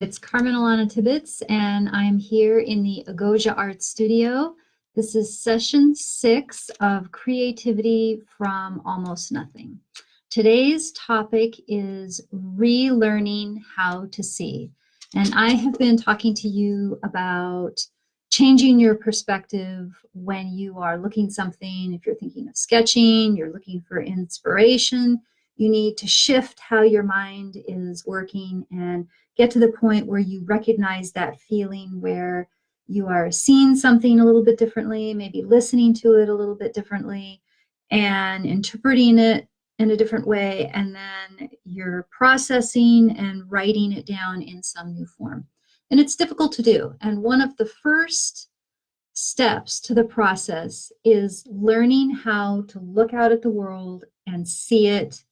It's Carmen Alana Tibbetts, and I'm here in the Agoja Art Studio. This is session 6 of Creativity from Almost Nothing. Today's topic is relearning how to see. And I have been talking to you about changing your perspective when you are looking something. If you're thinking of sketching, you're looking for inspiration, you need to shift how your mind is working and get to the point where you recognize that feeling where you are seeing something a little bit differently, maybe listening to it a little bit differently, and interpreting it in a different way, and then you're processing and writing it down in some new form. And it's difficult to do. And one of the first steps to the process is learning how to look out at the world and see it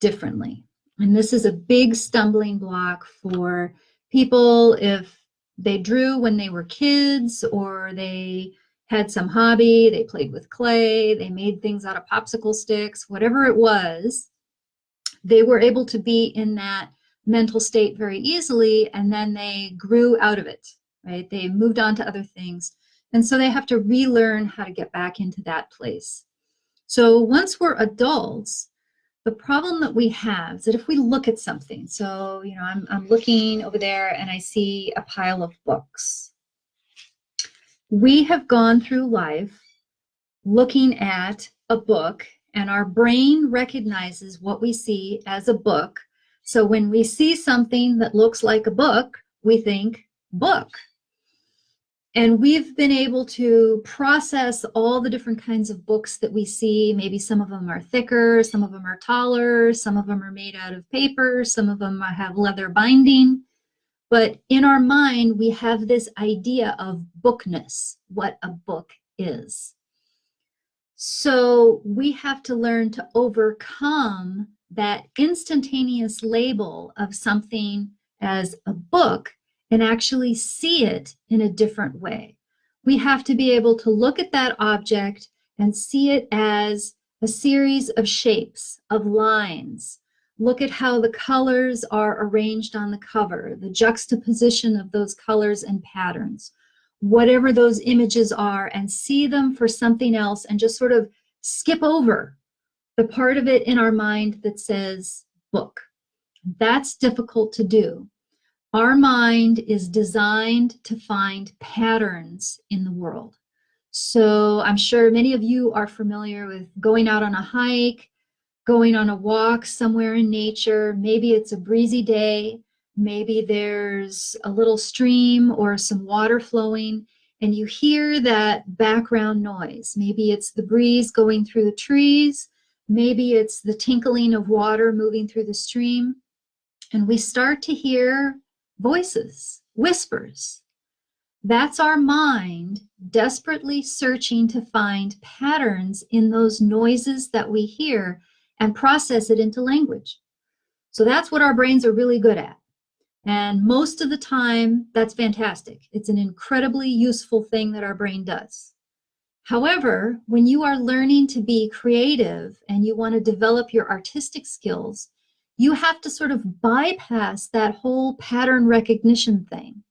differently. And this is a big stumbling block for people if they drew when they were kids, or they had some hobby, they played with clay, they made things out of popsicle sticks, whatever it was, they were able to be in that mental state very easily, and then they grew out of it, right? They moved on to other things. And so they have to relearn how to get back into that place. So once we're adults, the problem that we have is that if we look at something, so, I'm looking over there and I see a pile of books. We have gone through life looking at a book, and our brain recognizes what we see as a book. So when we see something that looks like a book, we think book. And we've been able to process all the different kinds of books that we see. Maybe some of them are thicker, some of them are taller, some of them are made out of paper, some of them have leather binding. But in our mind, we have this idea of bookness, what a book is. So we have to learn to overcome that instantaneous label of something as a book and actually see it in a different way. We have to be able to look at that object and see it as a series of shapes, of lines. Look at how the colors are arranged on the cover, the juxtaposition of those colors and patterns, whatever those images are, and see them for something else and just sort of skip over the part of it in our mind that says book. That's difficult to do. Our mind is designed to find patterns in the world. So I'm sure many of you are familiar with going out on a hike, going on a walk somewhere in nature. Maybe it's a breezy day. Maybe there's a little stream or some water flowing, and you hear that background noise. Maybe it's the breeze going through the trees. Maybe it's the tinkling of water moving through the stream. And we start to hear voices, whispers. That's our mind desperately searching to find patterns in those noises that we hear and process it into language. So that's what our brains are really good at. And most of the time, that's fantastic. It's an incredibly useful thing that our brain does. However, when you are learning to be creative and you want to develop your artistic skills, you have to sort of bypass that whole pattern recognition thing.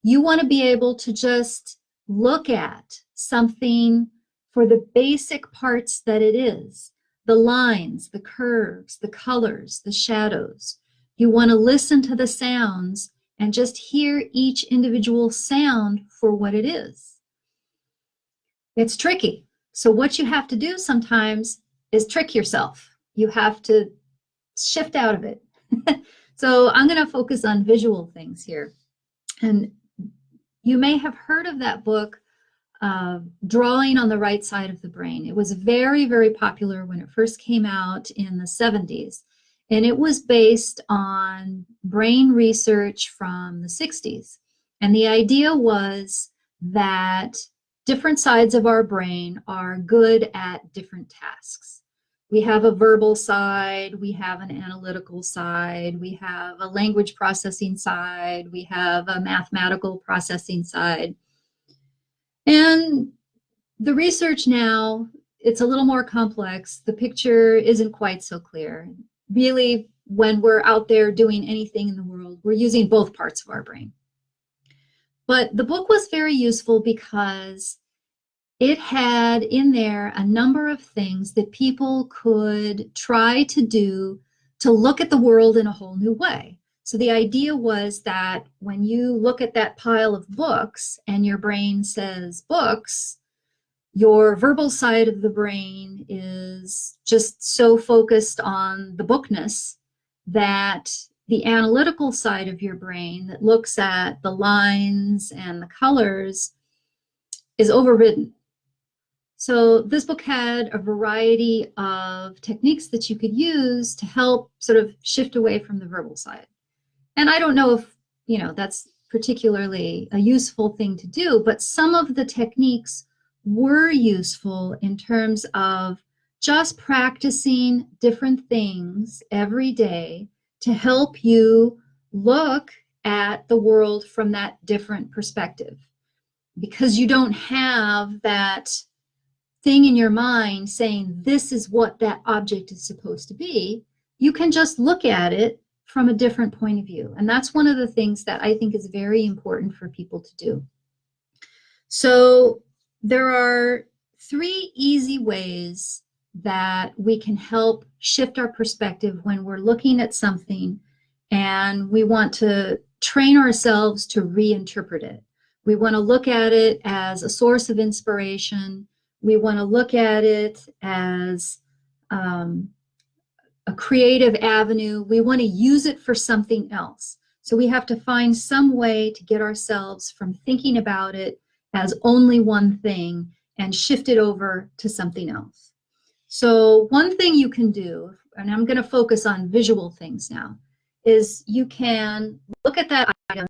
You want to be able to just look at something for the basic parts that it is, the lines, the curves, the colors, the shadows. You want to listen to the sounds and just hear each individual sound for what it is. It's tricky. So what you have to do sometimes is trick yourself. You have to shift out of it. So I'm going to focus on visual things here. And you may have heard of that book, Drawing on the Right Side of the Brain. It was very, very popular when it first came out in the 70s. And it was based on brain research from the 60s. And the idea was that different sides of our brain are good at different tasks. We have a verbal side, we have an analytical side, we have a language processing side, we have a mathematical processing side. And the research now, it's a little more complex. The picture isn't quite so clear. Really, when we're out there doing anything in the world, world, we're using both parts of our brain. But the book was very useful because it had in there a number of things that people could try to do to look at the world in a whole new way. So the idea was that when you look at that pile of books and your brain says books, your verbal side of the brain is just so focused on the bookness that the analytical side of your brain that looks at the lines and the colors is overridden. So this book had a variety of techniques that you could use to help sort of shift away from the verbal side. And I don't know if, that's particularly a useful thing to do, but some of the techniques were useful in terms of just practicing different things every day to help you look at the world from that different perspective. Because you don't have that thing in your mind saying this is what that object is supposed to be, you can just look at it from a different point of view. And that's one of the things that I think is very important for people to do. So there are 3 easy ways that we can help shift our perspective when we're looking at something and we want to train ourselves to reinterpret it. We want to look at it as a source of inspiration. We want to look at it as a creative avenue. We want to use it for something else. So we have to find some way to get ourselves from thinking about it as only one thing and shift it over to something else. So one thing you can do, and I'm going to focus on visual things now, is you can look at that item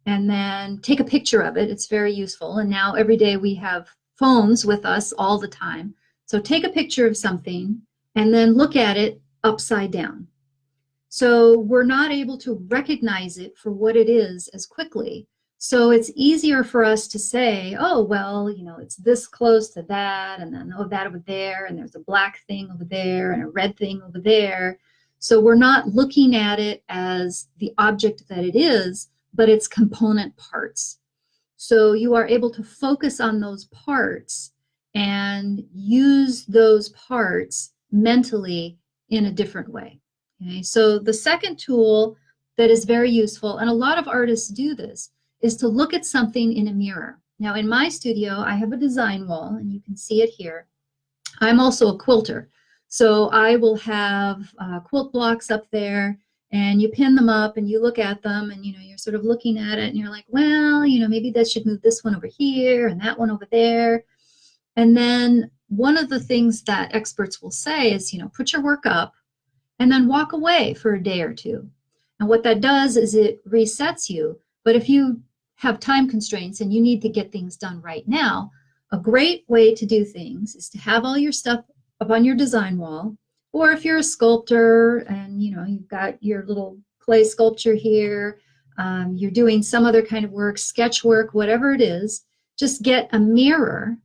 and then take a picture of it. It's very useful. And now every day we have phones with us all the time. So take a picture of something and then look at it upside down. So we're not able to recognize it for what it is as quickly. So it's easier for us to say, oh, well, it's this close to that, and then, oh, that over there, and there's a black thing over there, and a red thing over there. So we're not looking at it as the object that it is, but its component parts. So you are able to focus on those parts and use those parts mentally in a different way. Okay? So the second tool that is very useful, and a lot of artists do this, is to look at something in a mirror. Now in my studio, I have a design wall, and you can see it here. I'm also a quilter. So I will have quilt blocks up there, and you pin them up and you look at them, and you're sort of looking at it and you're like, well, maybe that should move this one over here and that one over there. And then one of the things that experts will say is, put your work up and then walk away for a day or two. And what that does is it resets you. But if you have time constraints and you need to get things done right now, a great way to do things is to have all your stuff up on your design wall. Or if you're a sculptor and you've got your little clay sculpture here, you're doing some other kind of work, sketch work, whatever it is, just get a mirror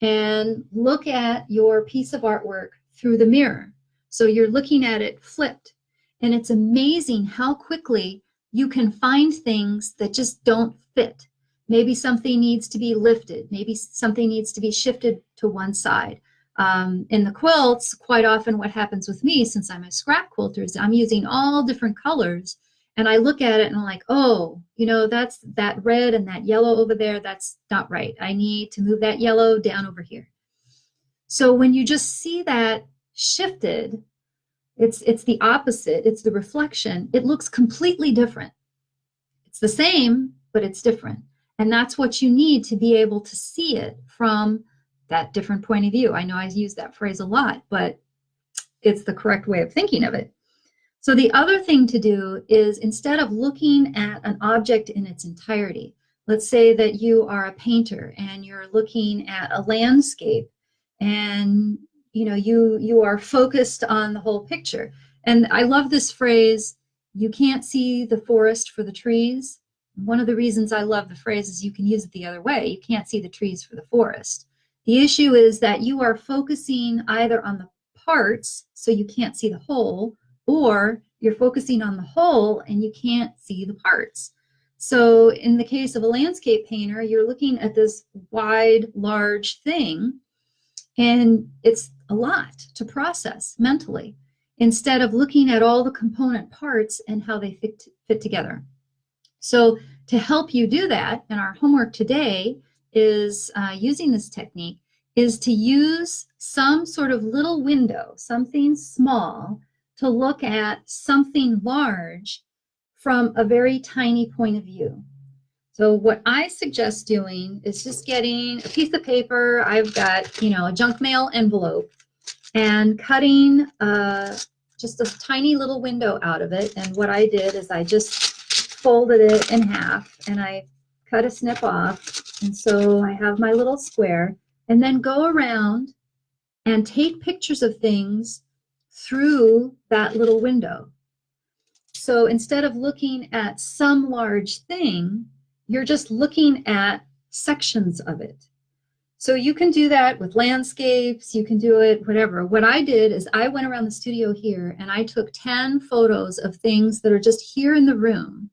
and look at your piece of artwork through the mirror. So you're looking at it flipped. And it's amazing how quickly you can find things that just don't fit. Maybe something needs to be lifted. Maybe something needs to be shifted to one side. In the quilts, quite often what happens with me, since I'm a scrap quilter, is I'm using all different colors, and I look at it and I'm like, oh, that's that red and that yellow over there, that's not right. I need to move that yellow down over here. So when you just see that shifted, it's the opposite, it's the reflection. It looks completely different. It's the same, but it's different. And that's what you need to be able to see it from that different point of view. I know I use that phrase a lot, but it's the correct way of thinking of it. So the other thing to do is, instead of looking at an object in its entirety, let's say that you are a painter and you're looking at a landscape, and you are focused on the whole picture. And I love this phrase, you can't see the forest for the trees. One of the reasons I love the phrase is you can use it the other way. You can't see the trees for the forest. The issue is that you are focusing either on the parts, so you can't see the whole, or you're focusing on the whole and you can't see the parts. So in the case of a landscape painter, you're looking at this wide, large thing, and it's a lot to process mentally, instead of looking at all the component parts and how they fit together. So to help you do that, and our homework today is using this technique, is to use some sort of little window, something small, to look at something large from a very tiny point of view. So what I suggest doing is just getting a piece of paper. I've got, a junk mail envelope, and cutting just a tiny little window out of it. And what I did is I just folded it in half and I cut a snip off. And so I have my little square, and then go around and take pictures of things through that little window. So instead of looking at some large thing, you're just looking at sections of it. So you can do that with landscapes, you can do it, whatever. What I did is I went around the studio here and I took 10 photos of things that are just here in the room.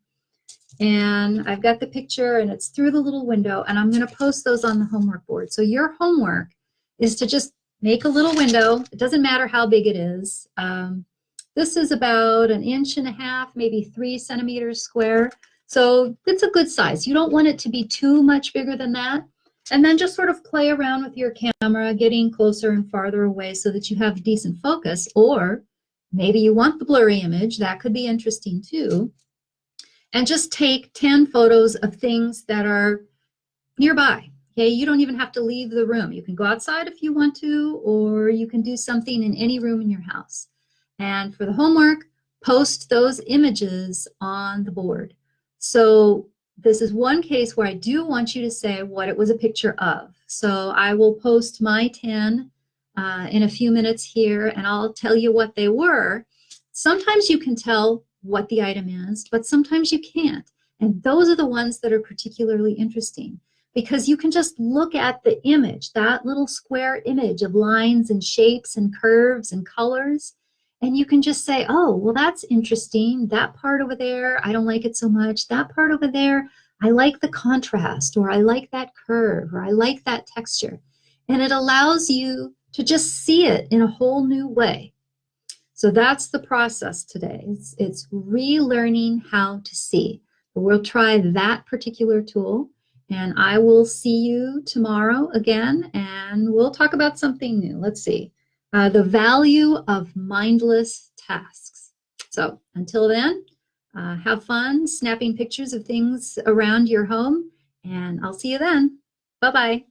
And I've got the picture and it's through the little window, and I'm going to post those on the homework board. So your homework is to just make a little window. It doesn't matter how big it is. This is about 1.5 inches, maybe 3 centimeters square. So it's a good size. You don't want it to be too much bigger than that. And then just sort of play around with your camera, getting closer and farther away so that you have decent focus. Or maybe you want the blurry image. That could be interesting too. And just take 10 photos of things that are nearby. Okay, you don't even have to leave the room. You can go outside if you want to, or you can do something in any room in your house. And for the homework, post those images on the board. So this is one case where I do want you to say what it was a picture of. So I will post my 10 in a few minutes here, and I'll tell you what they were. Sometimes you can tell what the item is, but sometimes you can't. And those are the ones that are particularly interesting, because you can just look at the image, that little square image of lines and shapes and curves and colors, and you can just say, oh, well, that's interesting. That part over there, I don't like it so much. That part over there, I like the contrast, or I like that curve, or I like that texture. And it allows you to just see it in a whole new way. So that's the process today. It's relearning how to see. We'll try that particular tool, and I will see you tomorrow again, and we'll talk about something new. Let's see. The value of mindless tasks. So until then, have fun snapping pictures of things around your home, and I'll see you then. Bye-bye.